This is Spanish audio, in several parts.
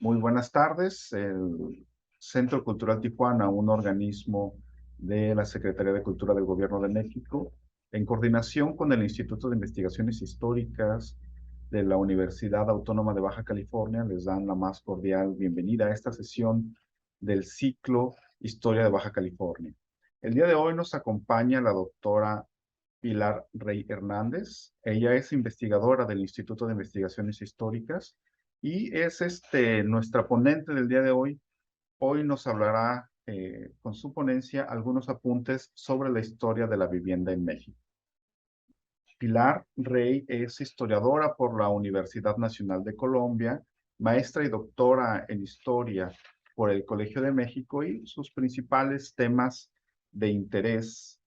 Muy buenas tardes. El Centro Cultural Tijuana, un organismo de la Secretaría de Cultura del Gobierno de México, en coordinación con el Instituto de Investigaciones Históricas de la Universidad Autónoma de Baja California, les dan la más cordial bienvenida a esta sesión del ciclo Historia de Baja California. El día de hoy nos acompaña la doctora Pilar Rey Hernández. Ella es investigadora del Instituto de Investigaciones Históricas y es nuestra ponente del día de hoy. Hoy nos hablará con su ponencia algunos apuntes sobre la historia de la vivienda en México. Pilar Rey es historiadora por la Universidad Nacional de Colombia, maestra y doctora en historia por el Colegio de México, y sus principales temas de interés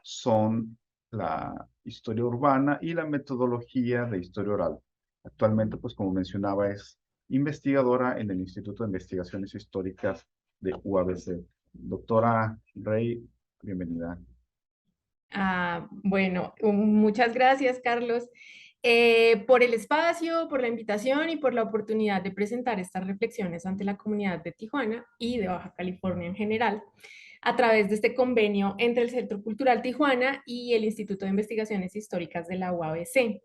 son la historia urbana y la metodología de historia oral. Actualmente, pues como mencionaba, es investigadora en el Instituto de Investigaciones Históricas de UABC. Doctora Rey, bienvenida. Bueno, muchas gracias, Carlos, por el espacio, por la invitación y por la oportunidad de presentar estas reflexiones ante la comunidad de Tijuana y de Baja California en general, a través de este convenio entre el Centro Cultural Tijuana y el Instituto de Investigaciones Históricas de la UABC.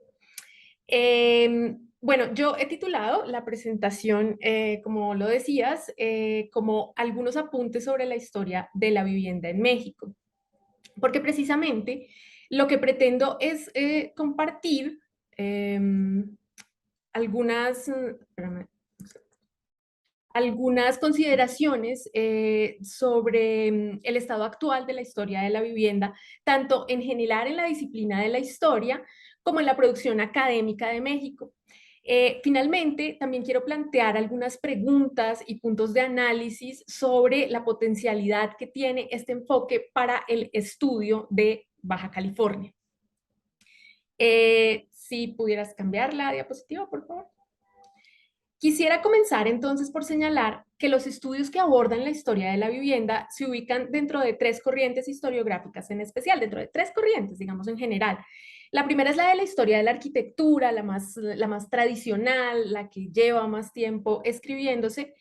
Bueno, yo he titulado la presentación, como lo decías, como algunos apuntes sobre la historia de la vivienda en México, porque precisamente lo que pretendo es compartir eh, algunas, algunas consideraciones sobre el estado actual de la historia de la vivienda, tanto en general en la disciplina de la historia como en la producción académica de México. Finalmente, también quiero plantear algunas preguntas y puntos de análisis sobre la potencialidad que tiene este enfoque para el estudio de Baja California. Si pudieras cambiar la diapositiva, por favor. Quisiera comenzar entonces por señalar que los estudios que abordan la historia de la vivienda se ubican dentro de tres corrientes historiográficas en especial, dentro de tres corrientes, digamos en general. La primera es la de la historia de la arquitectura, la más tradicional, la que lleva más tiempo escribiéndose,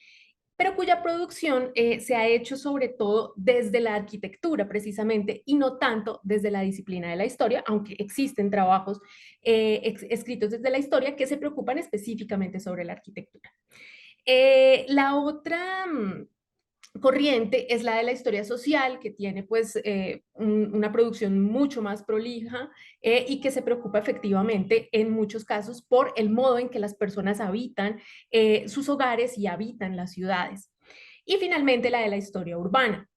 pero cuya producción se ha hecho sobre todo desde la arquitectura precisamente y no tanto desde la disciplina de la historia, aunque existen trabajos escritos desde la historia que se preocupan específicamente sobre la arquitectura. La otra corriente es la de la historia social, que tiene pues una producción mucho más prolija y que se preocupa efectivamente en muchos casos por el modo en que las personas habitan sus hogares y habitan las ciudades. Y finalmente la de la historia urbana.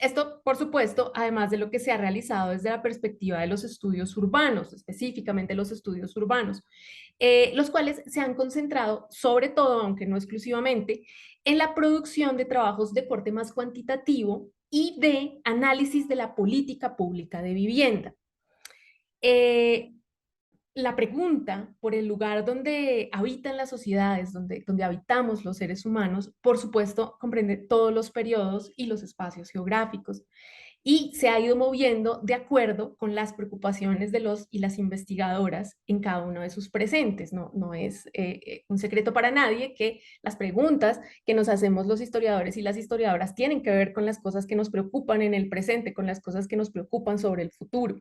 Esto, por supuesto, además de lo que se ha realizado desde la perspectiva de los estudios urbanos, específicamente los estudios urbanos, los cuales se han concentrado sobre todo, aunque no exclusivamente, en la producción de trabajos de corte más cuantitativo y de análisis de la política pública de vivienda. Eh, la pregunta por el lugar donde habitan las sociedades, donde habitamos los seres humanos, por supuesto, comprende todos los periodos y los espacios geográficos y se ha ido moviendo de acuerdo con las preocupaciones de los y las investigadoras en cada uno de sus presentes. No es un secreto para nadie que las preguntas que nos hacemos los historiadores y las historiadoras tienen que ver con las cosas que nos preocupan en el presente, con las cosas que nos preocupan sobre el futuro.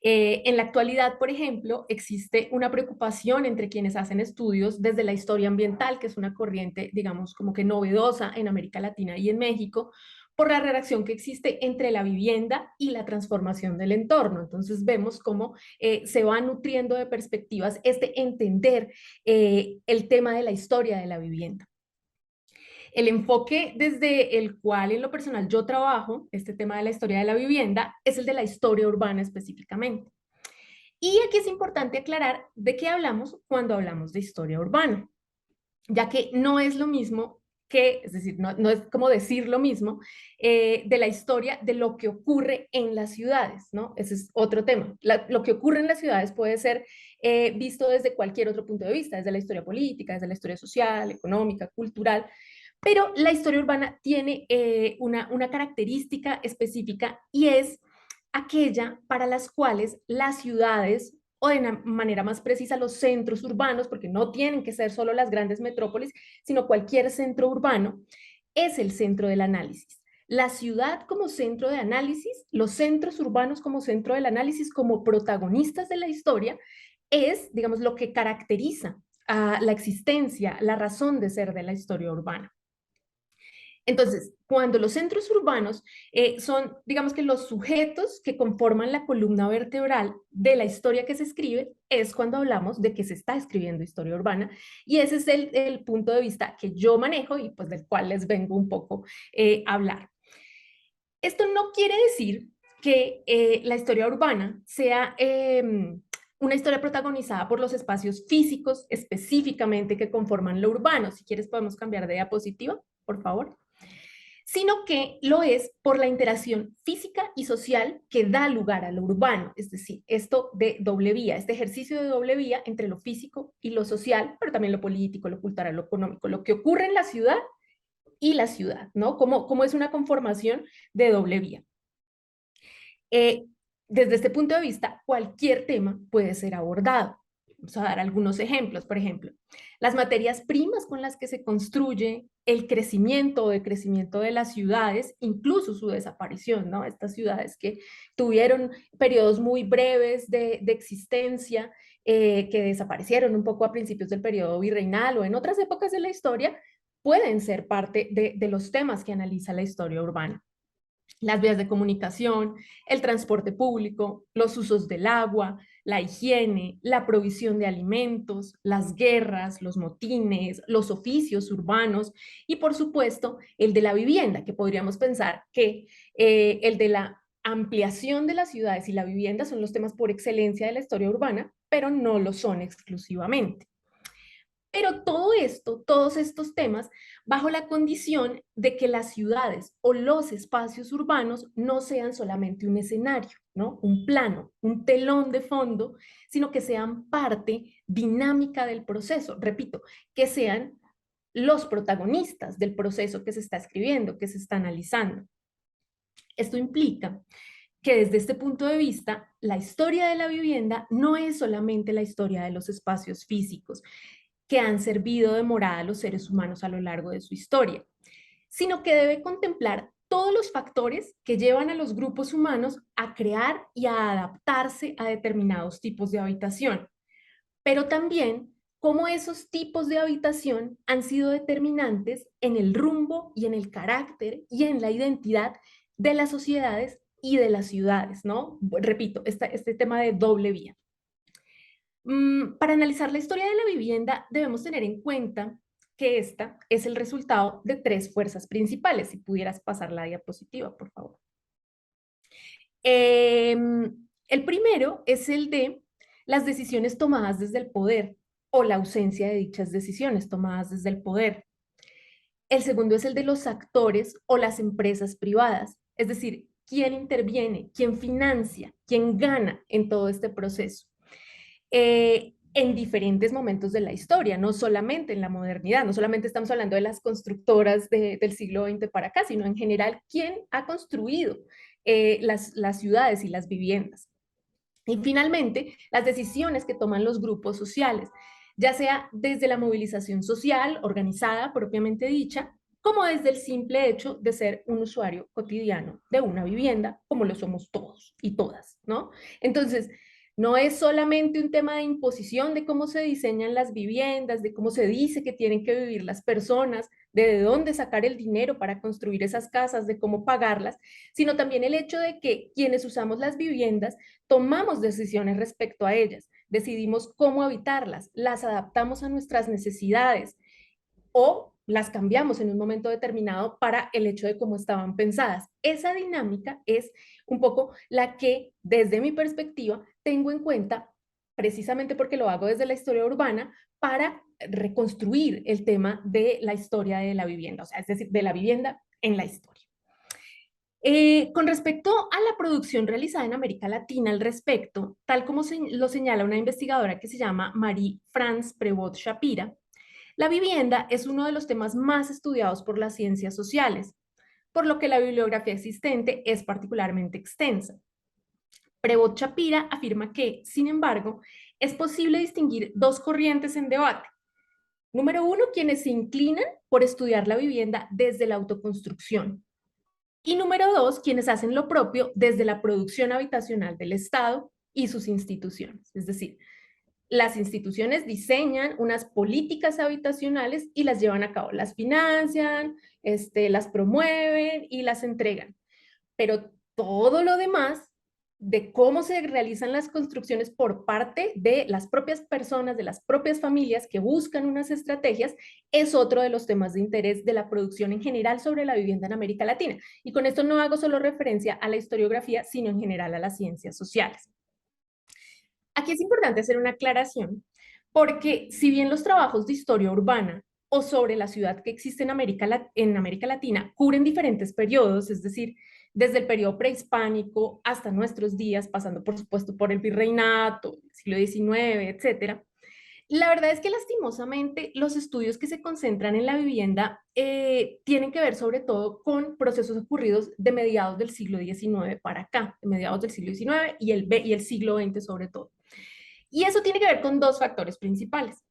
En la actualidad, por ejemplo, existe una preocupación entre quienes hacen estudios desde la historia ambiental, que es una corriente, digamos, como que novedosa en América Latina y en México, por la relación que existe entre la vivienda y la transformación del entorno. Entonces vemos cómo se va nutriendo de perspectivas este entender el tema de la historia de la vivienda. El enfoque desde el cual en lo personal yo trabajo, este tema de la historia de la vivienda, es el de la historia urbana específicamente. Y aquí es importante aclarar de qué hablamos cuando hablamos de historia urbana, ya que no es lo mismo que, es decir, no es como decir lo mismo de la historia de lo que ocurre en las ciudades, ¿no? Ese es otro tema. Lo que ocurre en las ciudades puede ser visto desde cualquier otro punto de vista, desde la historia política, desde la historia social, económica, cultural, pero la historia urbana tiene una característica específica y es aquella para las cuales las ciudades o de una manera más precisa los centros urbanos, porque no tienen que ser solo las grandes metrópolis, sino cualquier centro urbano, es el centro del análisis. La ciudad como centro de análisis, los centros urbanos como centro del análisis, como protagonistas de la historia, es, digamos, lo que caracteriza a la existencia, la razón de ser de la historia urbana. Entonces, cuando los centros urbanos son, digamos que los sujetos que conforman la columna vertebral de la historia que se escribe, es cuando hablamos de que se está escribiendo historia urbana, y ese es el punto de vista que yo manejo y pues del cual les vengo un poco a hablar. Esto no quiere decir que la historia urbana sea una historia protagonizada por los espacios físicos específicamente que conforman lo urbano. Si quieres podemos cambiar de diapositiva, por favor. Sino que lo es por la interacción física y social que da lugar a lo urbano, es decir, esto de doble vía, este ejercicio de doble vía entre lo físico y lo social, pero también lo político, lo cultural, lo económico, lo que ocurre en la ciudad y la ciudad, ¿no? Como es una conformación de doble vía. Desde este punto de vista, cualquier tema puede ser abordado. Vamos a dar algunos ejemplos. Por ejemplo, las materias primas con las que se construye el crecimiento o decrecimiento de las ciudades, incluso su desaparición, ¿no? Estas ciudades que tuvieron periodos muy breves de existencia, que desaparecieron un poco a principios del periodo virreinal o en otras épocas de la historia, pueden ser parte de los temas que analiza la historia urbana. Las vías de comunicación, el transporte público, los usos del agua, la higiene, la provisión de alimentos, las guerras, los motines, los oficios urbanos y, por supuesto, el de la vivienda, que podríamos pensar que el de la ampliación de las ciudades y la vivienda son los temas por excelencia de la historia urbana, pero no lo son exclusivamente. Pero todo esto, todos estos temas, bajo la condición de que las ciudades o los espacios urbanos no sean solamente un escenario, ¿no? Un plano, un telón de fondo, sino que sean parte dinámica del proceso. Repito, que sean los protagonistas del proceso que se está escribiendo, que se está analizando. Esto implica que desde este punto de vista, la historia de la vivienda no es solamente la historia de los espacios físicos, que han servido de morada a los seres humanos a lo largo de su historia, sino que debe contemplar todos los factores que llevan a los grupos humanos a crear y a adaptarse a determinados tipos de habitación, pero también cómo esos tipos de habitación han sido determinantes en el rumbo y en el carácter y en la identidad de las sociedades y de las ciudades, ¿no? Repito, este tema de doble vía. Para analizar la historia de la vivienda debemos tener en cuenta que esta es el resultado de tres fuerzas principales. Si pudieras pasar la diapositiva, por favor. El primero es el de las decisiones tomadas desde el poder o la ausencia de dichas decisiones tomadas desde el poder. El segundo es el de los actores o las empresas privadas, es decir, quién interviene, quién financia, quién gana en todo este proceso. En diferentes momentos de la historia, no solamente en la modernidad, no solamente estamos hablando de las constructoras del siglo XX para acá, sino en general, ¿quién ha construido las ciudades y las viviendas? Y finalmente, las decisiones que toman los grupos sociales, ya sea desde la movilización social organizada propiamente dicha, como desde el simple hecho de ser un usuario cotidiano de una vivienda, como lo somos todos y todas, ¿no? Entonces, no es solamente un tema de imposición de cómo se diseñan las viviendas, de cómo se dice que tienen que vivir las personas, de dónde sacar el dinero para construir esas casas, de cómo pagarlas, sino también el hecho de que quienes usamos las viviendas tomamos decisiones respecto a ellas, decidimos cómo habitarlas, las adaptamos a nuestras necesidades o las cambiamos en un momento determinado para el hecho de cómo estaban pensadas. Esa dinámica es un poco la que, desde mi perspectiva, tengo en cuenta, precisamente porque lo hago desde la historia urbana, para reconstruir el tema de la historia de la vivienda, o sea, es decir, de la vivienda en la historia. Con respecto a la producción realizada en América Latina al respecto, tal como lo señala una investigadora que se llama Marie-France Prévost-Shapira, la vivienda es uno de los temas más estudiados por las ciencias sociales, por lo que la bibliografía existente es particularmente extensa. Prevost Shapira afirma que, sin embargo, es posible distinguir dos corrientes en debate. Número uno, quienes se inclinan por estudiar la vivienda desde la autoconstrucción. Y número dos, quienes hacen lo propio desde la producción habitacional del Estado y sus instituciones. Es decir, las instituciones diseñan unas políticas habitacionales y las llevan a cabo, las financian, las promueven y las entregan. Pero todo lo demás de cómo se realizan las construcciones por parte de las propias personas, de las propias familias que buscan unas estrategias, es otro de los temas de interés de la producción en general sobre la vivienda en América Latina. Y con esto no hago solo referencia a la historiografía, sino en general a las ciencias sociales. Aquí es importante hacer una aclaración, porque si bien los trabajos de historia urbana o sobre la ciudad que existe en América Latina cubren diferentes periodos, es decir, desde el periodo prehispánico hasta nuestros días, pasando por supuesto por el virreinato, el siglo XIX, etcétera. La verdad es que lastimosamente los estudios que se concentran en la vivienda tienen que ver sobre todo con procesos ocurridos de mediados del siglo XIX para acá, de mediados del siglo XIX y el siglo XX sobre todo. Y eso tiene que ver con dos factores principales,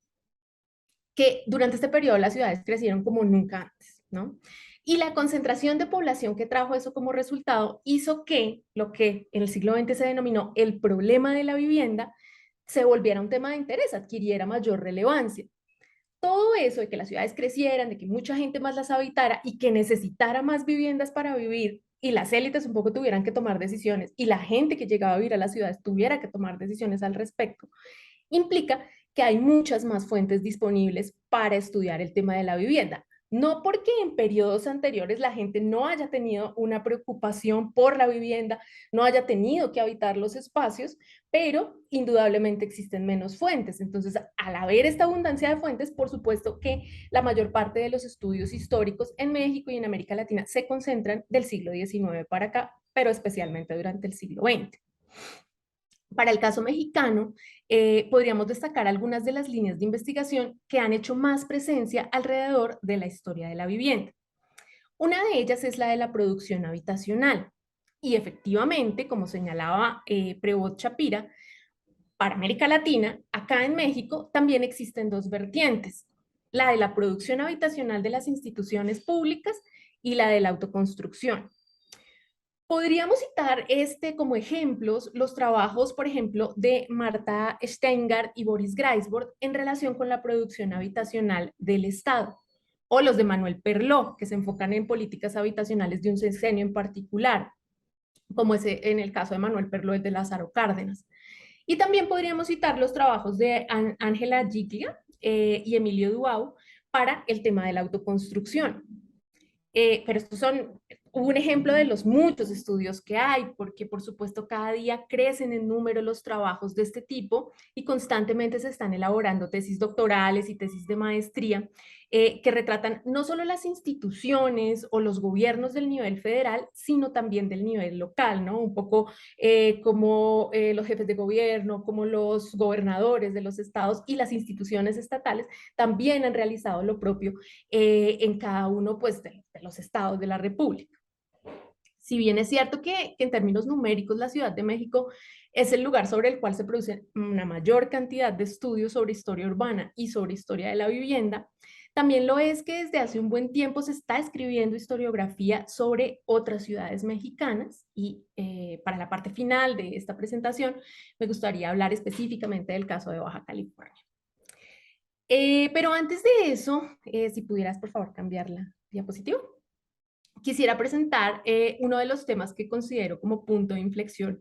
que durante este periodo las ciudades crecieron como nunca antes, ¿no? Y la concentración de población que trajo eso como resultado hizo que lo que en el siglo XX se denominó el problema de la vivienda se volviera un tema de interés, adquiriera mayor relevancia. Todo eso de que las ciudades crecieran, de que mucha gente más las habitara y que necesitara más viviendas para vivir y las élites un poco tuvieran que tomar decisiones y la gente que llegaba a vivir a las ciudades tuviera que tomar decisiones al respecto, implica que hay muchas más fuentes disponibles para estudiar el tema de la vivienda. No porque en periodos anteriores la gente no haya tenido una preocupación por la vivienda, no haya tenido que habitar los espacios, pero indudablemente existen menos fuentes. Entonces, al haber esta abundancia de fuentes, por supuesto que la mayor parte de los estudios históricos en México y en América Latina se concentran del siglo XIX para acá, pero especialmente durante el siglo XX. Para el caso mexicano, podríamos destacar algunas de las líneas de investigación que han hecho más presencia alrededor de la historia de la vivienda. Una de ellas es la de la producción habitacional. Y efectivamente, como señalaba Prevost Shapira, para América Latina, acá en México también existen dos vertientes, la de la producción habitacional de las instituciones públicas y la de la autoconstrucción. Podríamos citar como ejemplos los trabajos, por ejemplo, de Marta Steingart y Boris Greisbord en relación con la producción habitacional del Estado, o los de Manuel Perló, que se enfocan en políticas habitacionales de un sexenio en particular, como ese, en el caso de Manuel Perló, el de Lázaro Cárdenas. Y también podríamos citar los trabajos de Ángela Giglia y Emilio Duau para el tema de la autoconstrucción. Pero estos son un ejemplo de los muchos estudios que hay, porque por supuesto cada día crecen en número los trabajos de este tipo y constantemente se están elaborando tesis doctorales y tesis de maestría que retratan no solo las instituciones o los gobiernos del nivel federal, sino también del nivel local, ¿no? Un poco como los jefes de gobierno, como los gobernadores de los estados y las instituciones estatales también han realizado lo propio en cada uno pues, de los estados de la República. Si bien es cierto que en términos numéricos la Ciudad de México es el lugar sobre el cual se produce una mayor cantidad de estudios sobre historia urbana y sobre historia de la vivienda, también lo es que desde hace un buen tiempo se está escribiendo historiografía sobre otras ciudades mexicanas y para la parte final de esta presentación me gustaría hablar específicamente del caso de Baja California. Pero antes de eso, si pudieras por favor cambiar la diapositiva. Quisiera presentar uno de los temas que considero como punto de inflexión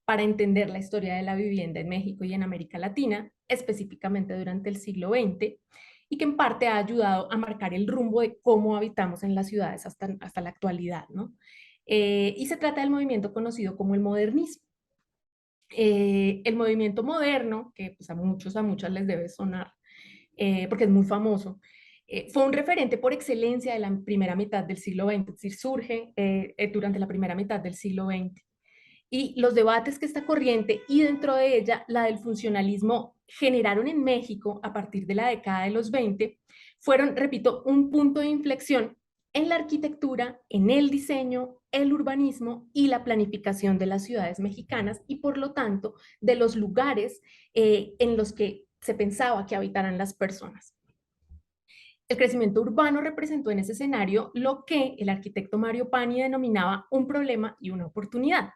para entender la historia de la vivienda en México y en América Latina, específicamente durante el siglo XX, y que en parte ha ayudado a marcar el rumbo de cómo habitamos en las ciudades hasta la actualidad, ¿no? Y se trata del movimiento conocido como el modernismo. El movimiento moderno, que pues, a muchas les debe sonar, porque es muy famoso, fue un referente por excelencia de la primera mitad del siglo XX, es decir, surge durante la primera mitad del siglo XX. Y los debates que esta corriente y dentro de ella la del funcionalismo generaron en México a partir de la década de los 20 fueron, repito, un punto de inflexión en la arquitectura, en el diseño, el urbanismo y la planificación de las ciudades mexicanas y por lo tanto de los lugares en los que se pensaba que habitaran las personas. El crecimiento urbano representó en ese escenario lo que el arquitecto Mario Pani denominaba un problema y una oportunidad.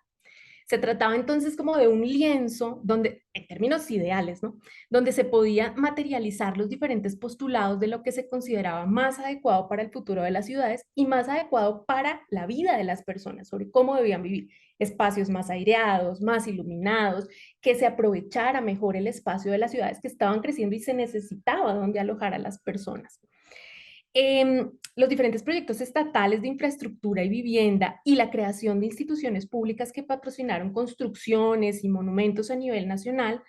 Se trataba entonces como de un lienzo donde, en términos ideales, ¿no? Donde se podían materializar los diferentes postulados de lo que se consideraba más adecuado para el futuro de las ciudades y más adecuado para la vida de las personas, sobre cómo debían vivir. Espacios más aireados, más iluminados, que se aprovechara mejor el espacio de las ciudades que estaban creciendo y se necesitaba donde alojar a las personas. Los diferentes proyectos estatales de infraestructura y vivienda y la creación de instituciones públicas que patrocinaron construcciones y monumentos a nivel nacional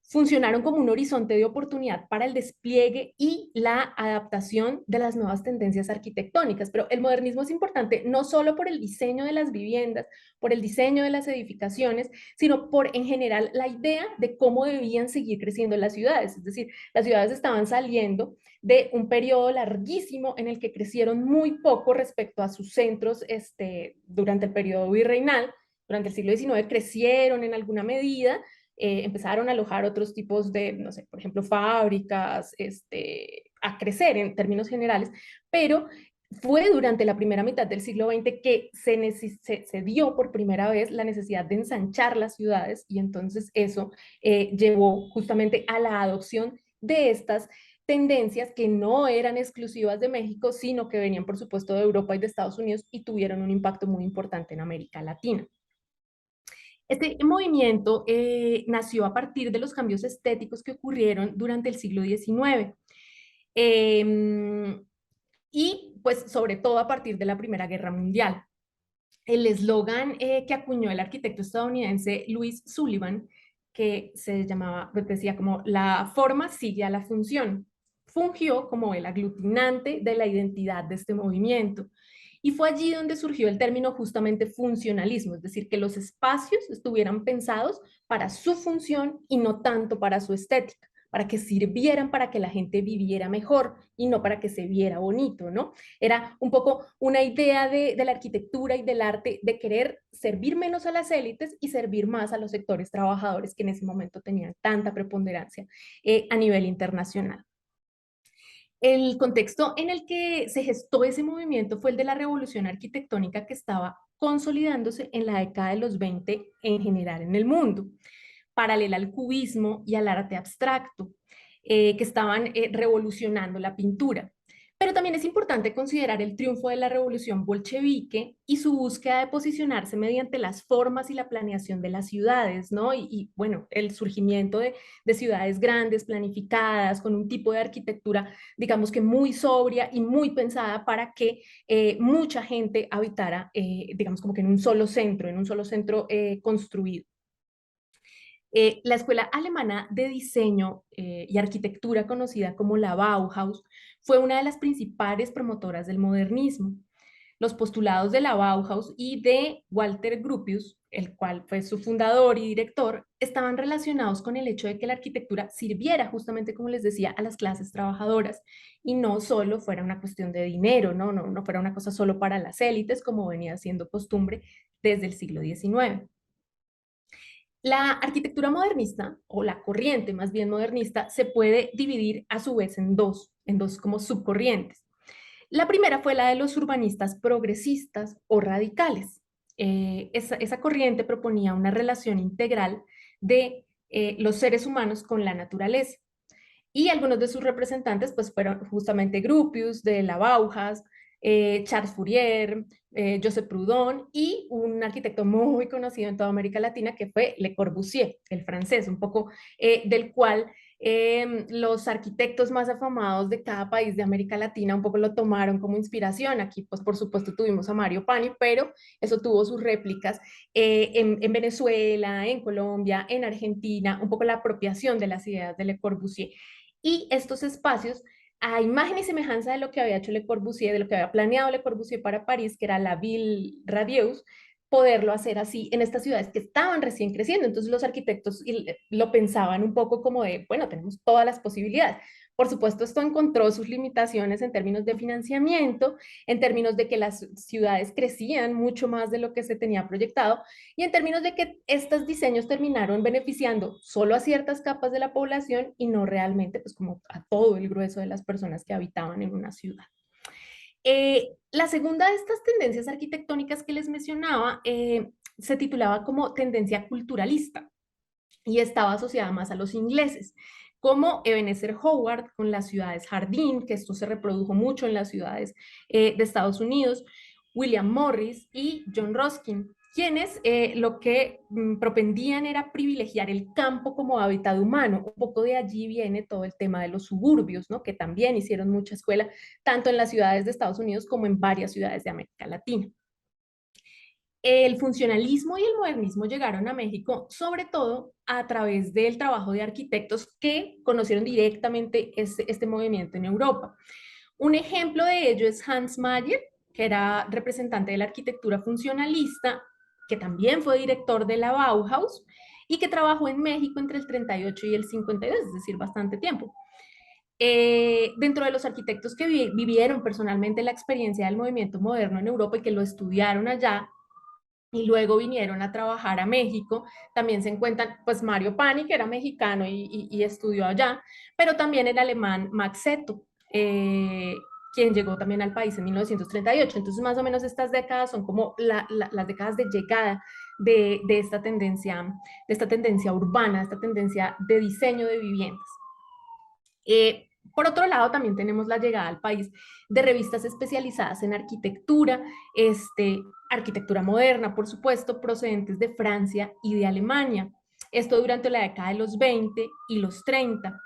funcionaron como un horizonte de oportunidad para el despliegue y la adaptación de las nuevas tendencias arquitectónicas. Pero el modernismo es importante no solo por el diseño de las viviendas, por el diseño de las edificaciones, sino por en general la idea de cómo debían seguir creciendo las ciudades. Es decir, las ciudades estaban saliendo de un periodo larguísimo en el que crecieron muy poco respecto a sus centros durante el periodo virreinal. Durante el siglo XIX crecieron en alguna medida, empezaron a alojar otros tipos de, no sé, por ejemplo, fábricas, a crecer en términos generales, pero fue durante la primera mitad del siglo XX que se dio por primera vez la necesidad de ensanchar las ciudades y entonces eso llevó justamente a la adopción de estas tendencias que no eran exclusivas de México, sino que venían, por supuesto, de Europa y de Estados Unidos y tuvieron un impacto muy importante en América Latina. Este movimiento nació a partir de los cambios estéticos que ocurrieron durante el siglo XIX y pues sobre todo a partir de la Primera Guerra Mundial. El eslogan que acuñó el arquitecto estadounidense Louis Sullivan, que se llamaba, pues decía como la forma sigue a la función, fungió como el aglutinante de la identidad de este movimiento. Y fue allí donde surgió el término justamente funcionalismo, es decir, que los espacios estuvieran pensados para su función y no tanto para su estética, para que sirvieran para que la gente viviera mejor y no para que se viera bonito, ¿no? Era un poco una idea de la arquitectura y del arte de querer servir menos a las élites y servir más a los sectores trabajadores que en ese momento tenían tanta preponderancia a nivel internacional. El contexto en el que se gestó ese movimiento fue el de la revolución arquitectónica que estaba consolidándose en la década de los 20 en general en el mundo, paralela al cubismo y al arte abstracto, que estaban revolucionando la pintura. Pero también es importante considerar el triunfo de la revolución bolchevique y su búsqueda de posicionarse mediante las formas y la planeación de las ciudades, ¿no? Bueno, el surgimiento de ciudades grandes, planificadas, con un tipo de arquitectura, digamos que muy sobria y muy pensada para que mucha gente habitara, digamos como que en un solo centro construido. La escuela alemana de diseño y arquitectura conocida como la Bauhaus fue una de las principales promotoras del modernismo. Los postulados de la Bauhaus y de Walter Gropius, el cual fue su fundador y director, estaban relacionados con el hecho de que la arquitectura sirviera justamente, como les decía, a las clases trabajadoras y no solo fuera una cuestión de dinero, no fuera una cosa solo para las élites, como venía siendo costumbre desde el siglo XIX. La arquitectura modernista, o la corriente más bien modernista, se puede dividir a su vez en dos como subcorrientes. La primera fue la de los urbanistas progresistas o radicales. Esa corriente proponía una relación integral de los seres humanos con la naturaleza. Y algunos de sus representantes pues, fueron justamente Gropius, de la Bauhaus, Charles Fourier, Joseph Proudhon y un arquitecto muy conocido en toda América Latina que fue Le Corbusier, el francés, un poco del cual los arquitectos más afamados de cada país de América Latina un poco lo tomaron como inspiración. Aquí, pues por supuesto, tuvimos a Mario Pani, pero eso tuvo sus réplicas en Venezuela, en Colombia, en Argentina, un poco la apropiación de las ideas de Le Corbusier. Y estos espacios, a imagen y semejanza de lo que había hecho Le Corbusier, de lo que había planeado Le Corbusier para París, que era la Ville Radieuse, poderlo hacer así en estas ciudades que estaban recién creciendo. Entonces los arquitectos lo pensaban un poco como de, bueno, tenemos todas las posibilidades. Por supuesto, esto encontró sus limitaciones en términos de financiamiento, en términos de que las ciudades crecían mucho más de lo que se tenía proyectado y en términos de que estos diseños terminaron beneficiando solo a ciertas capas de la población y no realmente pues como a todo el grueso de las personas que habitaban en una ciudad. La segunda de estas tendencias arquitectónicas que les mencionaba se titulaba como tendencia culturalista y estaba asociada más a los ingleses, como Ebenezer Howard con las ciudades jardín, que esto se reprodujo mucho en las ciudades de Estados Unidos, William Morris y John Ruskin, quienes lo que propendían era privilegiar el campo como hábitat humano. Un poco de allí viene todo el tema de los suburbios, ¿no? Que también hicieron mucha escuela, tanto en las ciudades de Estados Unidos como en varias ciudades de América Latina. El funcionalismo y el modernismo llegaron a México sobre todo a través del trabajo de arquitectos que conocieron directamente este movimiento en Europa. Un ejemplo de ello es Hans Mayer, que era representante de la arquitectura funcionalista, que también fue director de la Bauhaus y que trabajó en México entre el 38 y el 52, es decir, bastante tiempo. Dentro de los arquitectos que vivieron personalmente la experiencia del movimiento moderno en Europa y que lo estudiaron allá, y luego vinieron a trabajar a México. También se encuentran, pues Mario Pani, que era mexicano y estudió allá, pero también el alemán Max Setto, quien llegó también al país en 1938. Entonces, más o menos estas décadas son como las décadas de llegada de esta tendencia urbana, esta tendencia de diseño de viviendas. Por otro lado, también tenemos la llegada al país de revistas especializadas en arquitectura, arquitectura moderna, por supuesto, procedentes de Francia y de Alemania. Esto durante la década de los 20 y los 30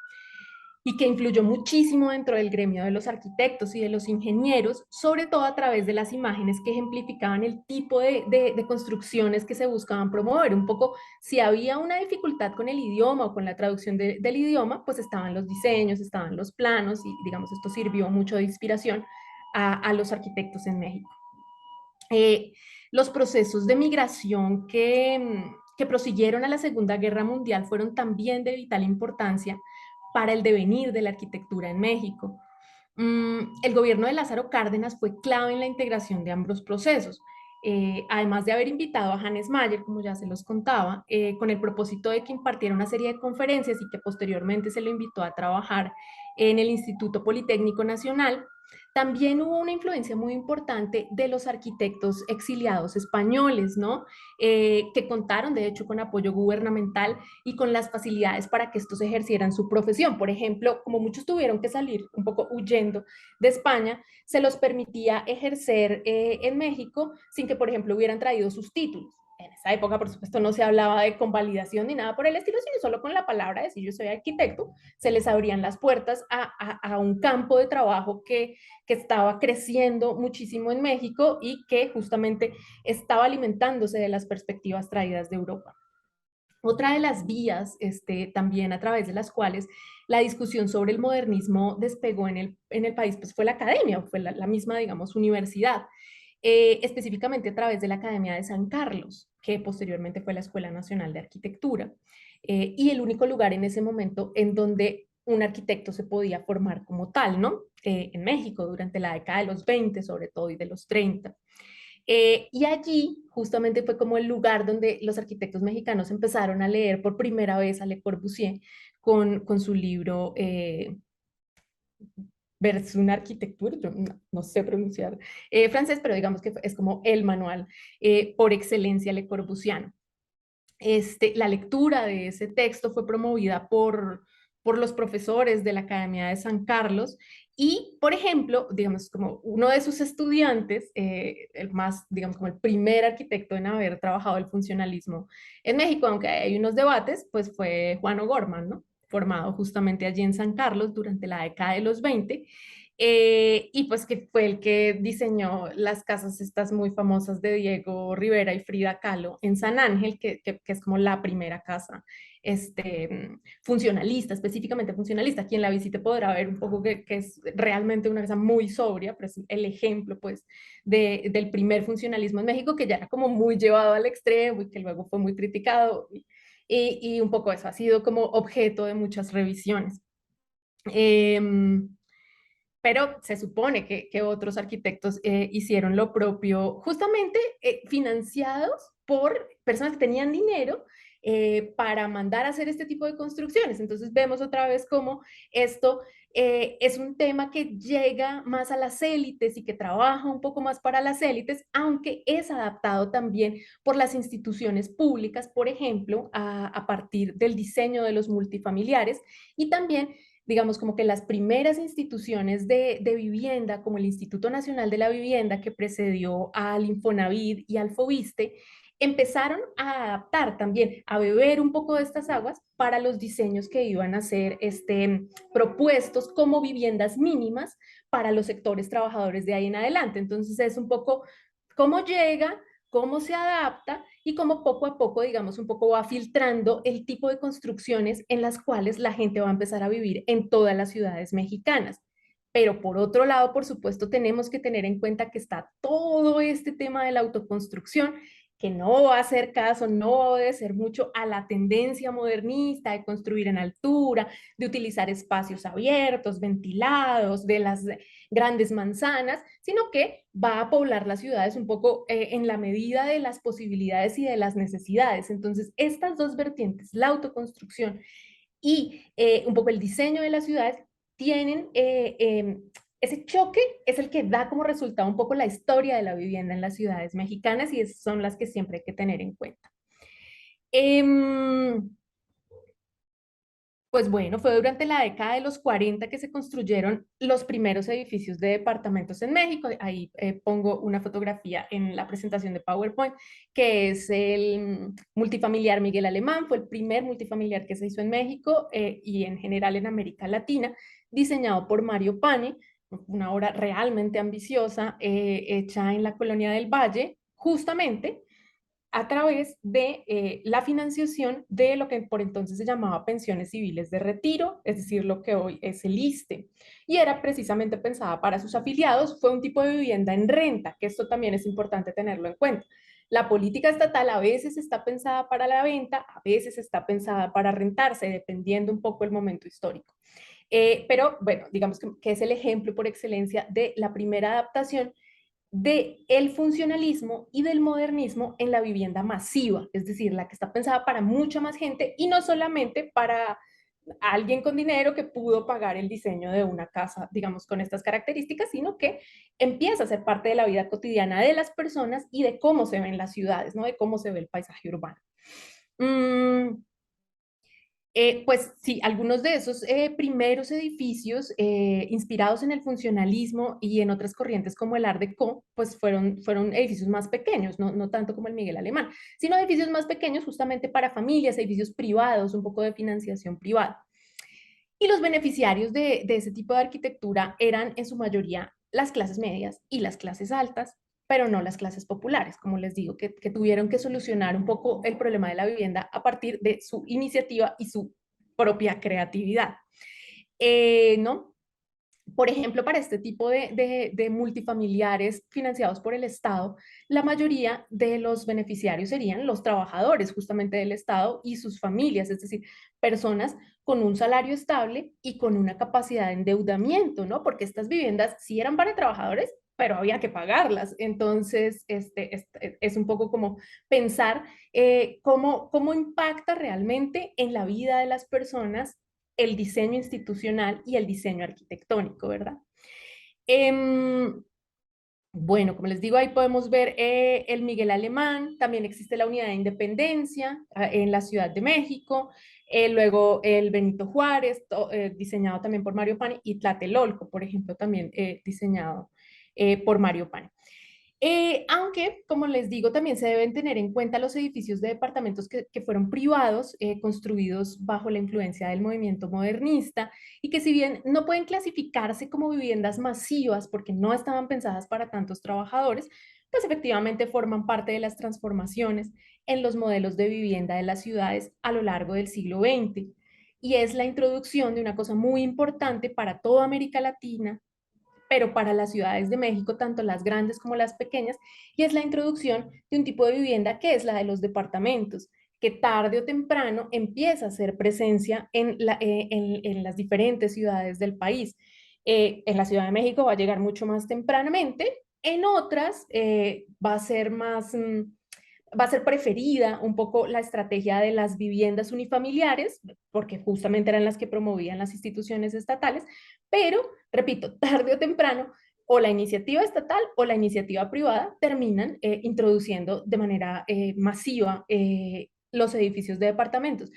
y que influyó muchísimo dentro del gremio de los arquitectos y de los ingenieros, sobre todo a través de las imágenes que ejemplificaban el tipo de construcciones que se buscaban promover. Un poco, si había una dificultad con el idioma o con la traducción del idioma, pues estaban los diseños, estaban los planos y digamos esto sirvió mucho de inspiración a los arquitectos en México. Los procesos de migración que prosiguieron a la Segunda Guerra Mundial fueron también de vital importancia para el devenir de la arquitectura en México. El gobierno de Lázaro Cárdenas fue clave en la integración de ambos procesos. Además de haber invitado a Hannes Mayer, como ya se los contaba, con el propósito de que impartiera una serie de conferencias y que posteriormente se lo invitó a trabajar en el Instituto Politécnico Nacional, también hubo una influencia muy importante de los arquitectos exiliados españoles, ¿no? Que contaron, de hecho, con apoyo gubernamental y con las facilidades para que estos ejercieran su profesión. Por ejemplo, como muchos tuvieron que salir un poco huyendo de España, se los permitía ejercer en México sin que, por ejemplo, hubieran traído sus títulos. En esa época, por supuesto, no se hablaba de convalidación ni nada por el estilo, sino solo con la palabra de decir yo soy arquitecto, se les abrían las puertas a un campo de trabajo que estaba creciendo muchísimo en México y que justamente estaba alimentándose de las perspectivas traídas de Europa. Otra de las vías también a través de las cuales la discusión sobre el modernismo despegó en el país pues fue la academia, fue la misma, digamos, universidad, específicamente a través de la Academia de San Carlos, que posteriormente fue la Escuela Nacional de Arquitectura, y el único lugar en ese momento en donde un arquitecto se podía formar como tal, ¿no? En México durante la década de los 20 sobre todo y de los 30. Y allí justamente fue como el lugar donde los arquitectos mexicanos empezaron a leer por primera vez a Le Corbusier con su libro Vers una arquitectura, yo no sé pronunciar francés, pero digamos que es como el manual por excelencia Le Corbusiano. La lectura de ese texto fue promovida por los profesores de la Academia de San Carlos y, por ejemplo, digamos, como uno de sus estudiantes, el más, digamos, como el primer arquitecto en haber trabajado el funcionalismo en México, aunque hay unos debates, pues fue Juan O'Gorman, ¿no? Formado justamente allí en San Carlos durante la década de los 20 y pues que fue el que diseñó las casas estas muy famosas de Diego Rivera y Frida Kahlo en San Ángel, que es como la primera casa funcionalista, específicamente funcionalista. Quien la visite podrá ver un poco que es realmente una casa muy sobria, pero es el ejemplo pues del primer funcionalismo en México, que ya era como muy llevado al extremo y que luego fue muy criticado. Y un poco eso ha sido como objeto de muchas revisiones. Eh, pero se supone que otros arquitectos hicieron lo propio, justamente financiados por personas que tenían dinero para mandar a hacer este tipo de construcciones. Entonces vemos otra vez cómo esto es un tema que llega más a las élites y que trabaja un poco más para las élites, aunque es adaptado también por las instituciones públicas, por ejemplo, a partir del diseño de los multifamiliares y también digamos, como que las primeras instituciones de vivienda, como el Instituto Nacional de la Vivienda, que precedió al Infonavit y al Fobiste, empezaron a adaptar también, a beber un poco de estas aguas para los diseños que iban a ser propuestos como viviendas mínimas para los sectores trabajadores de ahí en adelante. Entonces es un poco cómo llega, cómo se adapta y cómo poco a poco, digamos, un poco va filtrando el tipo de construcciones en las cuales la gente va a empezar a vivir en todas las ciudades mexicanas. Pero por otro lado, por supuesto, tenemos que tener en cuenta que está todo este tema de la autoconstrucción, que no va a hacer caso, no va a obedecer mucho a la tendencia modernista de construir en altura, de utilizar espacios abiertos, ventilados, de las grandes manzanas, sino que va a poblar las ciudades un poco en la medida de las posibilidades y de las necesidades. Entonces, estas dos vertientes, la autoconstrucción y un poco el diseño de las ciudades, tienen ese choque es el que da como resultado un poco la historia de la vivienda en las ciudades mexicanas y son las que siempre hay que tener en cuenta. Pues bueno, fue durante la década de los 40 que se construyeron los primeros edificios de departamentos en México. Ahí pongo una fotografía en la presentación de PowerPoint, que es el multifamiliar Miguel Alemán. Fue el primer multifamiliar que se hizo en México y en general en América Latina, diseñado por Mario Pane, una obra realmente ambiciosa, hecha en la Colonia del Valle, justamente a través de la financiación de lo que por entonces se llamaba pensiones civiles de retiro, es decir, lo que hoy es el ISSSTE, y era precisamente pensada para sus afiliados. Fue un tipo de vivienda en renta, que esto también es importante tenerlo en cuenta. La política estatal a veces está pensada para la venta, a veces está pensada para rentarse, dependiendo un poco el momento histórico. Pero bueno, digamos que es el ejemplo por excelencia de la primera adaptación del funcionalismo y del modernismo en la vivienda masiva, es decir, la que está pensada para mucha más gente y no solamente para alguien con dinero que pudo pagar el diseño de una casa, digamos, con estas características, sino que empieza a ser parte de la vida cotidiana de las personas y de cómo se ven las ciudades, ¿no? De cómo se ve el paisaje urbano. Mm, pues sí, algunos de esos primeros edificios inspirados en el funcionalismo y en otras corrientes como el Art Deco, pues fueron edificios más pequeños, no tanto como el Miguel Alemán, sino edificios más pequeños justamente para familias, edificios privados, un poco de financiación privada. Y los beneficiarios de ese tipo de arquitectura eran en su mayoría las clases medias y las clases altas, pero no las clases populares, como les digo, que tuvieron que solucionar un poco el problema de la vivienda a partir de su iniciativa y su propia creatividad. ¿No? Por ejemplo, para este tipo de multifamiliares financiados por el Estado, la mayoría de los beneficiarios serían los trabajadores justamente del Estado y sus familias, es decir, personas con un salario estable y con una capacidad de endeudamiento, ¿no? Porque estas viviendas sí eran para trabajadores, pero había que pagarlas. Entonces, es un poco como pensar cómo impacta realmente en la vida de las personas el diseño institucional y el diseño arquitectónico, ¿verdad? Em, bueno, como les digo, ahí podemos ver el Miguel Alemán, también existe la Unidad de Independencia en la Ciudad de México, luego el Benito Juárez, diseñado también por Mario Pani, y Tlatelolco, por ejemplo, también diseñado por Mario Pani. Aunque, como les digo, también se deben tener en cuenta los edificios de departamentos que fueron privados, construidos bajo la influencia del movimiento modernista, y que si bien no pueden clasificarse como viviendas masivas porque no estaban pensadas para tantos trabajadores, pues efectivamente forman parte de las transformaciones en los modelos de vivienda de las ciudades a lo largo del siglo XX. Y es la introducción de una cosa muy importante para toda América Latina, pero para las ciudades de México, tanto las grandes como las pequeñas, y es la introducción de un tipo de vivienda que es la de los departamentos, que tarde o temprano empieza a hacer presencia en las diferentes ciudades del país. En la Ciudad de México va a llegar mucho más tempranamente, en otras va a ser más... va a ser preferida un poco la estrategia de las viviendas unifamiliares, porque justamente eran las que promovían las instituciones estatales, pero, repito, tarde o temprano, o la iniciativa estatal o la iniciativa privada terminan introduciendo de manera masiva los edificios de departamentos.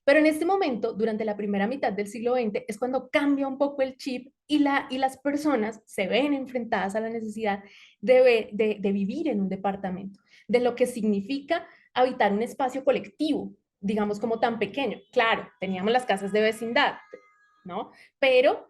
Pero en este momento, durante la primera mitad del siglo XX, es cuando cambia un poco el chip y las personas se ven enfrentadas a la necesidad de vivir en un departamento, de lo que significa habitar un espacio colectivo, digamos como tan pequeño. Claro, teníamos las casas de vecindad, ¿no? Pero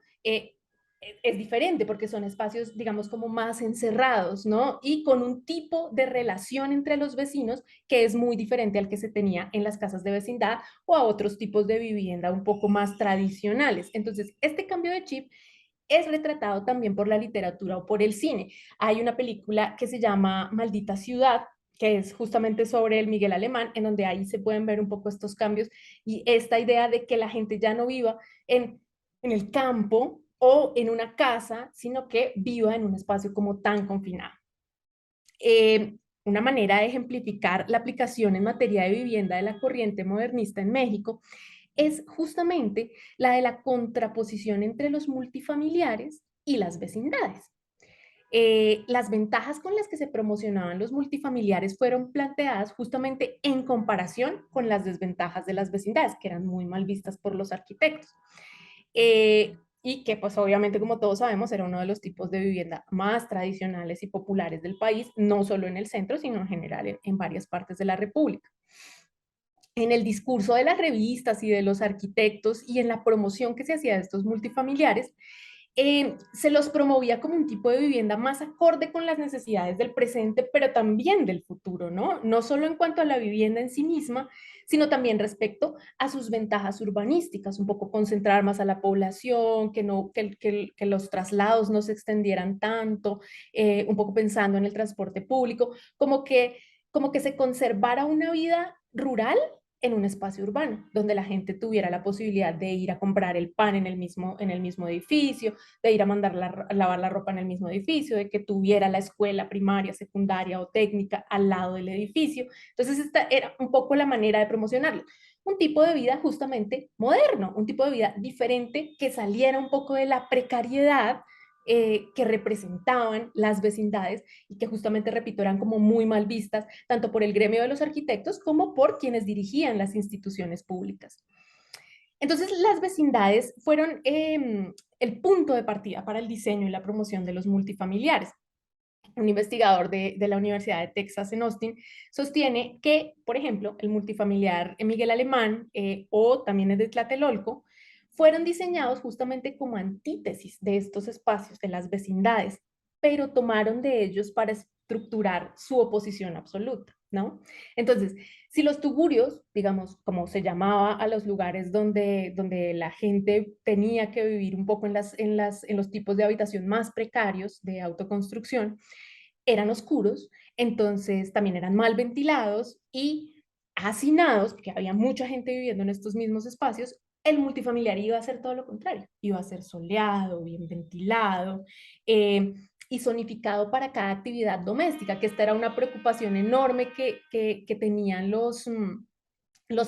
es diferente porque son espacios, digamos, como más encerrados, ¿no? Y con un tipo de relación entre los vecinos que es muy diferente al que se tenía en las casas de vecindad o a otros tipos de vivienda un poco más tradicionales. Entonces, este cambio de chip es retratado también por la literatura o por el cine. Hay una película que se llama Maldita Ciudad, que es justamente sobre el Miguel Alemán, en donde ahí se pueden ver un poco estos cambios y esta idea de que la gente ya no viva en el campo o en una casa, sino que viva en un espacio como tan confinado. Una manera de ejemplificar la aplicación en materia de vivienda de la corriente modernista en México es justamente la de la contraposición entre los multifamiliares y las vecindades. Las ventajas con las que se promocionaban los multifamiliares fueron planteadas justamente en comparación con las desventajas de las vecindades, que eran muy mal vistas por los arquitectos. Y que pues obviamente como todos sabemos era uno de los tipos de vivienda más tradicionales y populares del país, no solo en el centro, sino en general en varias partes de la República. En el discurso de las revistas y de los arquitectos y en la promoción que se hacía de estos multifamiliares, se los promovía como un tipo de vivienda más acorde con las necesidades del presente, pero también del futuro, ¿no? No solo en cuanto a la vivienda en sí misma, sino también respecto a sus ventajas urbanísticas, un poco concentrar más a la población, que los traslados no se extendieran tanto, un poco pensando en el transporte público, como que se conservara una vida rural en un espacio urbano, donde la gente tuviera la posibilidad de ir a comprar el pan en el mismo edificio, de ir a lavar la ropa en el mismo edificio, de que tuviera la escuela primaria, secundaria o técnica al lado del edificio. Entonces, esta era un poco la manera de promocionarlo. Un tipo de vida justamente moderno, un tipo de vida diferente que saliera un poco de la precariedad que representaban las vecindades y que justamente, repito, eran como muy mal vistas, tanto por el gremio de los arquitectos como por quienes dirigían las instituciones públicas. Entonces, las vecindades fueron el punto de partida para el diseño y la promoción de los multifamiliares. Un investigador de la Universidad de Texas en Austin sostiene que, por ejemplo, el multifamiliar Miguel Alemán o también el de Tlatelolco fueron diseñados justamente como antítesis de estos espacios, de las vecindades, pero tomaron de ellos para estructurar su oposición absoluta, ¿no? Entonces, si los tugurios, digamos, como se llamaba a los lugares donde la gente tenía que vivir un poco en los tipos de habitación más precarios de autoconstrucción, eran oscuros, entonces también eran mal ventilados y hacinados, porque había mucha gente viviendo en estos mismos espacios, el multifamiliar iba a ser todo lo contrario, iba a ser soleado, bien ventilado eh, y zonificado para cada actividad doméstica, que esta era una preocupación enorme que tenían los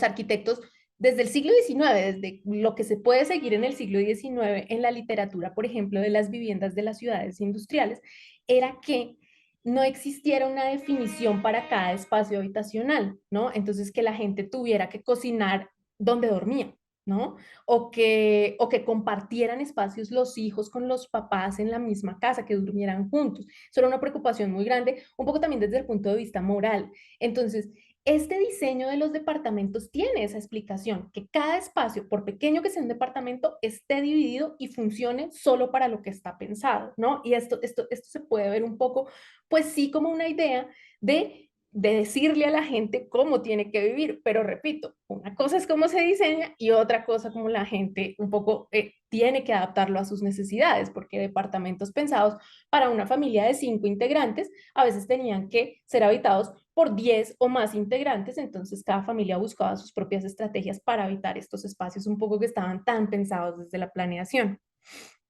arquitectos desde el siglo XIX, desde lo que se puede seguir en el siglo XIX en la literatura, por ejemplo, de las viviendas de las ciudades industriales, era que no existiera una definición para cada espacio habitacional, ¿no? Entonces que la gente tuviera que cocinar donde dormía, ¿no? O que compartieran espacios los hijos con los papás en la misma casa, que durmieran juntos. Eso era una preocupación muy grande, un poco también desde el punto de vista moral. Entonces, este diseño de los departamentos tiene esa explicación, que cada espacio, por pequeño que sea un departamento, esté dividido y funcione solo para lo que está pensado, ¿no? Y esto se puede ver un poco, pues sí, como una idea de decirle a la gente cómo tiene que vivir, pero repito, una cosa es cómo se diseña y otra cosa como la gente un poco tiene que adaptarlo a sus necesidades, porque departamentos pensados para una familia de 5 integrantes a veces tenían que ser habitados por 10 o más integrantes, entonces cada familia buscaba sus propias estrategias para habitar estos espacios un poco que estaban tan pensados desde la planeación.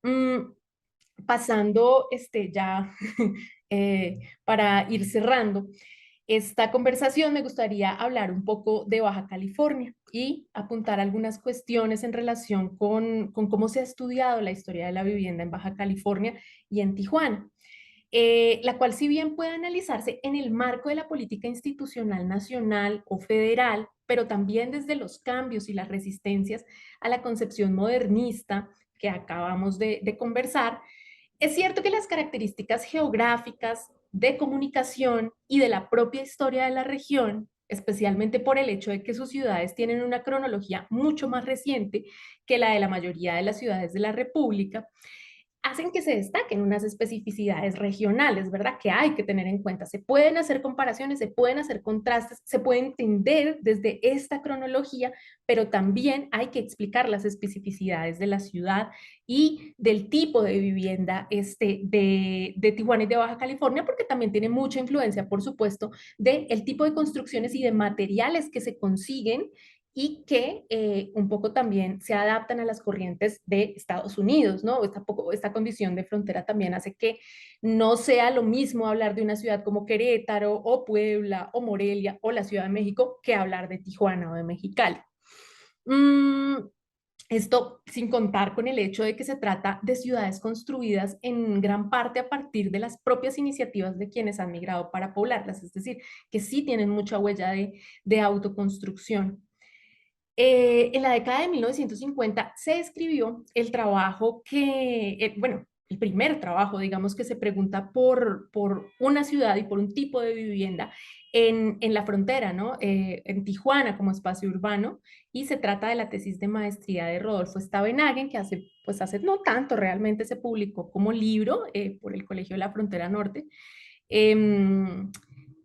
Mm, pasando ya para ir cerrando esta conversación, me gustaría hablar un poco de Baja California y apuntar algunas cuestiones en relación con cómo se ha estudiado la historia de la vivienda en Baja California y en Tijuana, la cual si bien puede analizarse en el marco de la política institucional nacional o federal, pero también desde los cambios y las resistencias a la concepción modernista que acabamos de conversar, es cierto que las características geográficas, de comunicación y de la propia historia de la región, especialmente por el hecho de que sus ciudades tienen una cronología mucho más reciente que la de la mayoría de las ciudades de la República, hacen que se destaquen unas especificidades regionales, ¿verdad? Que hay que tener en cuenta. Se pueden hacer comparaciones, se pueden hacer contrastes, se puede entender desde esta cronología, pero también hay que explicar las especificidades de la ciudad y del tipo de vivienda de Tijuana y de Baja California, porque también tiene mucha influencia, por supuesto, del tipo de construcciones y de materiales que se consiguen y que un poco también se adaptan a las corrientes de Estados Unidos, ¿no? Esta condición de frontera también hace que no sea lo mismo hablar de una ciudad como Querétaro o Puebla o Morelia o la Ciudad de México que hablar de Tijuana o de Mexicali. Mm, esto sin contar con el hecho de que se trata de ciudades construidas en gran parte a partir de las propias iniciativas de quienes han migrado para poblarlas, es decir, que sí tienen mucha huella de autoconstrucción. En la década de 1950 se escribió el trabajo bueno, el primer trabajo, digamos, que se pregunta por una ciudad y por un tipo de vivienda en la frontera, ¿no? En Tijuana como espacio urbano, y se trata de la tesis de maestría de Rodolfo Stavenhagen, que pues hace no tanto realmente se publicó como libro por el Colegio de la Frontera Norte. Em,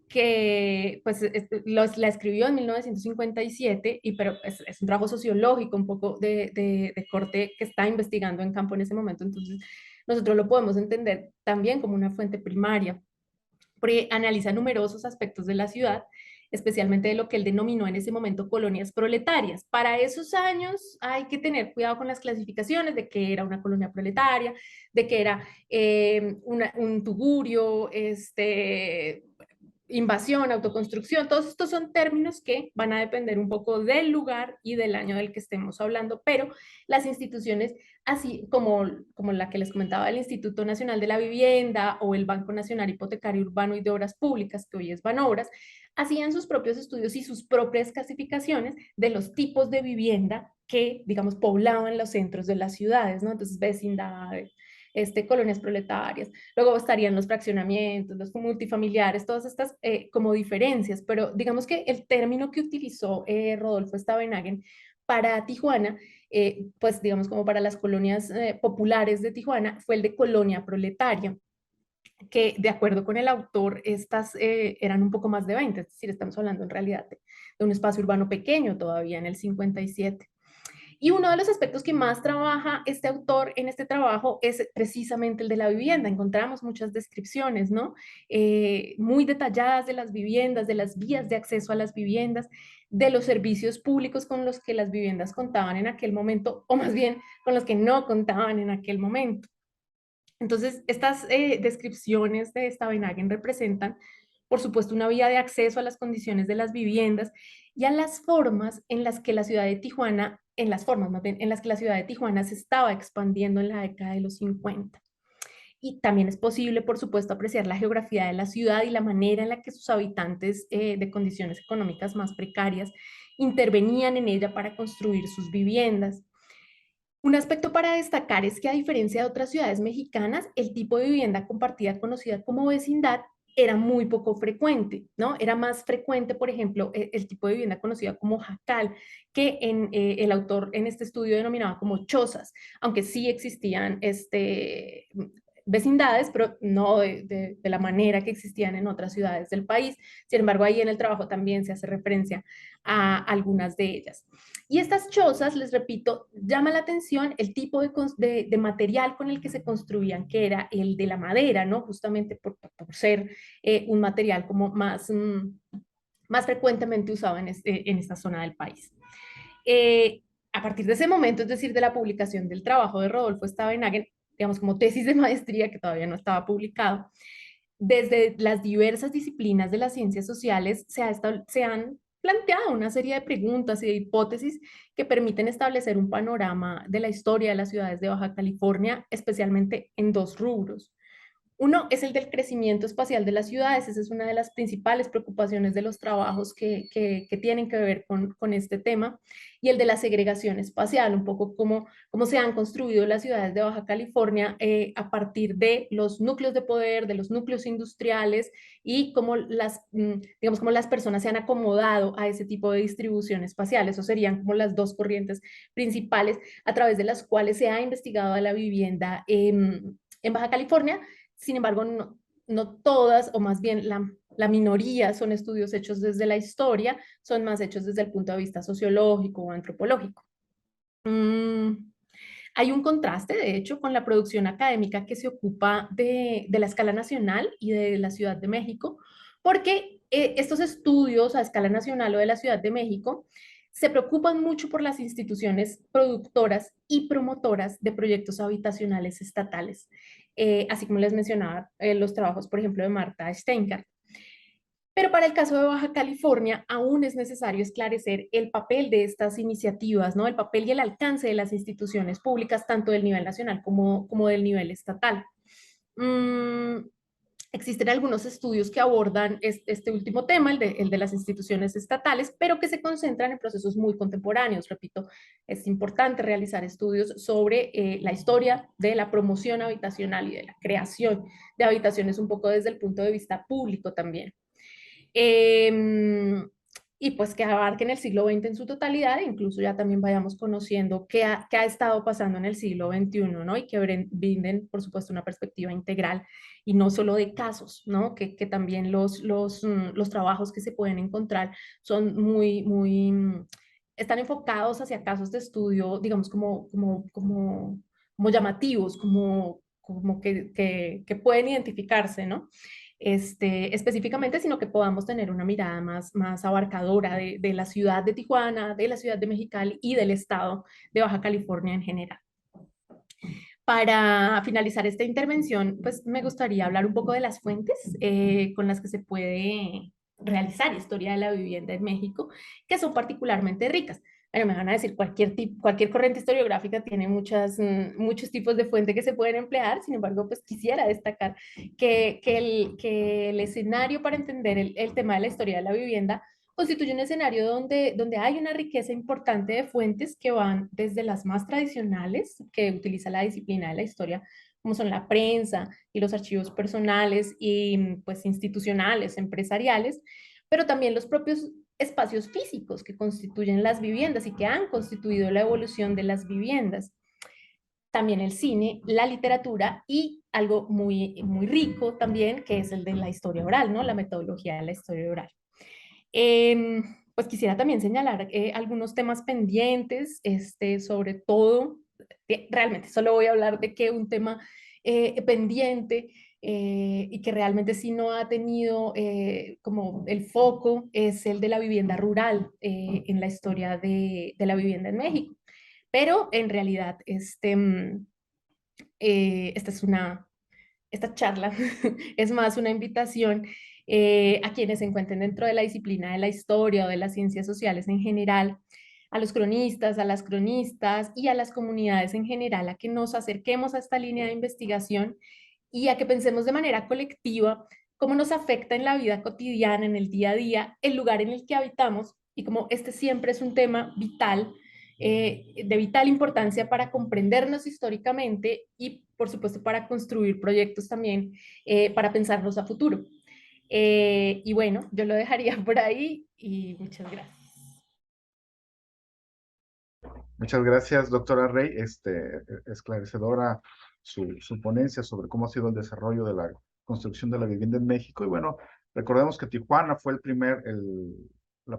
que pues la escribió en 1957, pero es un trabajo sociológico, un poco de corte que está investigando en campo en ese momento, entonces nosotros lo podemos entender también como una fuente primaria, porque analiza numerosos aspectos de la ciudad, especialmente de lo que él denominó en ese momento colonias proletarias. Para esos años hay que tener cuidado con las clasificaciones de que era una colonia proletaria, de que era un tugurio, invasión, autoconstrucción, todos estos son términos que van a depender un poco del lugar y del año del que estemos hablando, pero las instituciones, así como la que les comentaba, el Instituto Nacional de la Vivienda o el Banco Nacional Hipotecario Urbano y de Obras Públicas, que hoy es Banobras, hacían sus propios estudios y sus propias clasificaciones de los tipos de vivienda que, digamos, poblaban los centros de las ciudades, ¿no? Entonces, vecindades, colonias proletarias, luego estarían los fraccionamientos, los multifamiliares, todas estas como diferencias, pero digamos que el término que utilizó Rodolfo Stavenhagen para Tijuana, pues digamos como para las colonias populares de Tijuana, fue el de colonia proletaria, que de acuerdo con el autor, estas eran un poco más de 20, es decir, estamos hablando en realidad de un espacio urbano pequeño todavía en el 57. Y uno de los aspectos que más trabaja este autor en este trabajo es precisamente el de la vivienda. Encontramos muchas descripciones, ¿no? Muy detalladas de las viviendas, de las vías de acceso a las viviendas, de los servicios públicos con los que las viviendas contaban en aquel momento, o más bien con los que no contaban en aquel momento. Entonces, estas descripciones de Stavenhagen representan, por supuesto, una vía de acceso a las condiciones de las viviendas y a las formas en las que la ciudad de Tijuana, en las formas más bien, en las que la ciudad de Tijuana se estaba expandiendo en la década de los 50. Y también es posible, por supuesto, apreciar la geografía de la ciudad y la manera en la que sus habitantes de condiciones económicas más precarias intervenían en ella para construir sus viviendas. Un aspecto para destacar es que a diferencia de otras ciudades mexicanas, el tipo de vivienda compartida conocida como vecindad era muy poco frecuente, ¿no? Era más frecuente, por ejemplo, el tipo de vivienda conocida como jacal, que el autor en este estudio denominaba como chozas, aunque sí existían vecindades, pero no de la manera que existían en otras ciudades del país. Sin embargo, ahí en el trabajo también se hace referencia a algunas de ellas. Y estas chozas, les repito, llama la atención el tipo de material con el que se construían, que era el de la madera, ¿no? Justamente por ser un material como más frecuentemente usado en esta zona del país. A partir de ese momento, es decir, de la publicación del trabajo de Rodolfo Stavenhagen, digamos como tesis de maestría que todavía no estaba publicado, desde las diversas disciplinas de las ciencias sociales se han planteado una serie de preguntas y de hipótesis que permiten establecer un panorama de la historia de las ciudades de Baja California, especialmente en dos rubros. Uno es el del crecimiento espacial de las ciudades. Esa es una de las principales preocupaciones de los trabajos que tienen que ver con este tema. Y el de la segregación espacial, un poco cómo se han construido las ciudades de Baja California a partir de los núcleos de poder, de los núcleos industriales y digamos, cómo las personas se han acomodado a ese tipo de distribución espacial. Eso serían como las dos corrientes principales a través de las cuales se ha investigado a la vivienda en Baja California. Sin embargo, no todas, o más bien la minoría, son estudios hechos desde la historia, son más hechos desde el punto de vista sociológico o antropológico. Hay un contraste, de hecho, con la producción académica que se ocupa de la escala nacional y de la Ciudad de México, porque estos estudios a escala nacional o de la Ciudad de México se preocupan mucho por las instituciones productoras y promotoras de proyectos habitacionales estatales, así como les mencionaba los trabajos, por ejemplo, de Marta Steinkart. Pero para el caso de Baja California, aún es necesario esclarecer el papel de estas iniciativas, ¿no? El papel y el alcance de las instituciones públicas, tanto del nivel nacional como del nivel estatal. Mm, Existen algunos estudios que abordan este último tema, el de las instituciones estatales, pero que se concentran en procesos muy contemporáneos. Repito, es importante realizar estudios sobre la historia de la promoción habitacional y de la creación de habitaciones un poco desde el punto de vista público también. Eh, y pues que abarquen el siglo XX en su totalidad, e incluso ya también vayamos conociendo qué ha estado pasando en el siglo XXI, ¿no? Y que brinden, por supuesto, una perspectiva integral y no solo de casos, ¿no? Que también los trabajos que se pueden encontrar son están enfocados hacia casos de estudio, digamos, como llamativos, como que pueden identificarse, ¿no? Específicamente, sino que podamos tener una mirada más abarcadora de la ciudad de Tijuana, de la ciudad de Mexicali y del estado de Baja California en general. Para finalizar esta intervención, pues me gustaría hablar un poco de las fuentes con las que se puede realizar historia de la vivienda en México, que son particularmente ricas. Bueno, me van a decir, cualquier corriente historiográfica tiene muchos tipos de fuente que se pueden emplear. Sin embargo, pues quisiera destacar que el escenario para entender el tema de la historia de la vivienda constituye un escenario donde hay una riqueza importante de fuentes que van desde las más tradicionales, que utiliza la disciplina de la historia, como son la prensa y los archivos personales y pues institucionales, empresariales, pero también los propios espacios físicos que constituyen las viviendas y que han constituido la evolución de las viviendas. También el cine, la literatura y algo muy rico también, que es el de la historia oral, ¿no? La metodología de la historia oral. Pues quisiera también señalar algunos temas pendientes, sobre todo, realmente solo voy a hablar de que un tema pendiente y que realmente sí no ha tenido como el foco es el de la vivienda rural en la historia de la vivienda en México. Pero en realidad, esta es esta charla es más una invitación a quienes se encuentren dentro de la disciplina de la historia o de las ciencias sociales en general, a los cronistas, a las cronistas y a las comunidades en general, a que nos acerquemos a esta línea de investigación y a que pensemos de manera colectiva cómo nos afecta en la vida cotidiana, en el día a día, el lugar en el que habitamos y como este siempre es un tema vital, de vital importancia para comprendernos históricamente y, por supuesto, para construir proyectos también para pensarnos a futuro. Y bueno, yo lo dejaría por ahí y muchas gracias. Muchas gracias, doctora Rey. Esclarecedora su ponencia sobre cómo ha sido el desarrollo de la construcción de la vivienda en México. Y bueno, recordemos que Tijuana fue la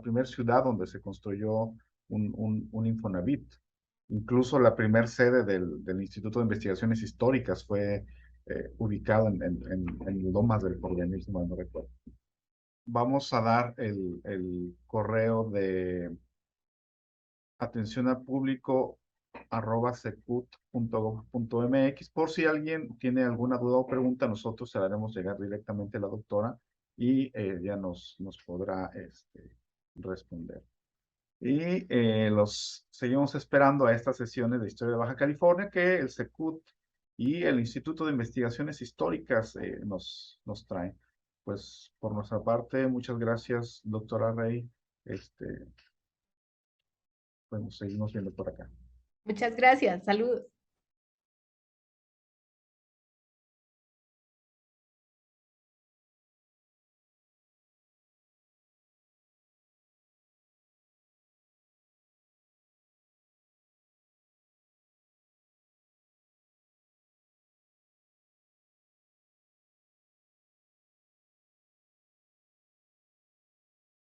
primera ciudad donde se construyó un Infonavit. Incluso la primera sede del Instituto de Investigaciones Históricas fue ubicado en Lomas del Porvenir, si mal no recuerdo. Vamos a dar el correo de atención al público @secut.gov.mx. Por si alguien tiene alguna duda o pregunta, nosotros se la haremos llegar directamente a la doctora y ya nos podrá responder. Y los seguimos esperando a estas sesiones de Historia de Baja California que el Secut y el Instituto de Investigaciones Históricas nos traen. Pues por nuestra parte, muchas gracias, doctora Rey. Pues nos seguimos viendo por acá. Muchas gracias. Saludos.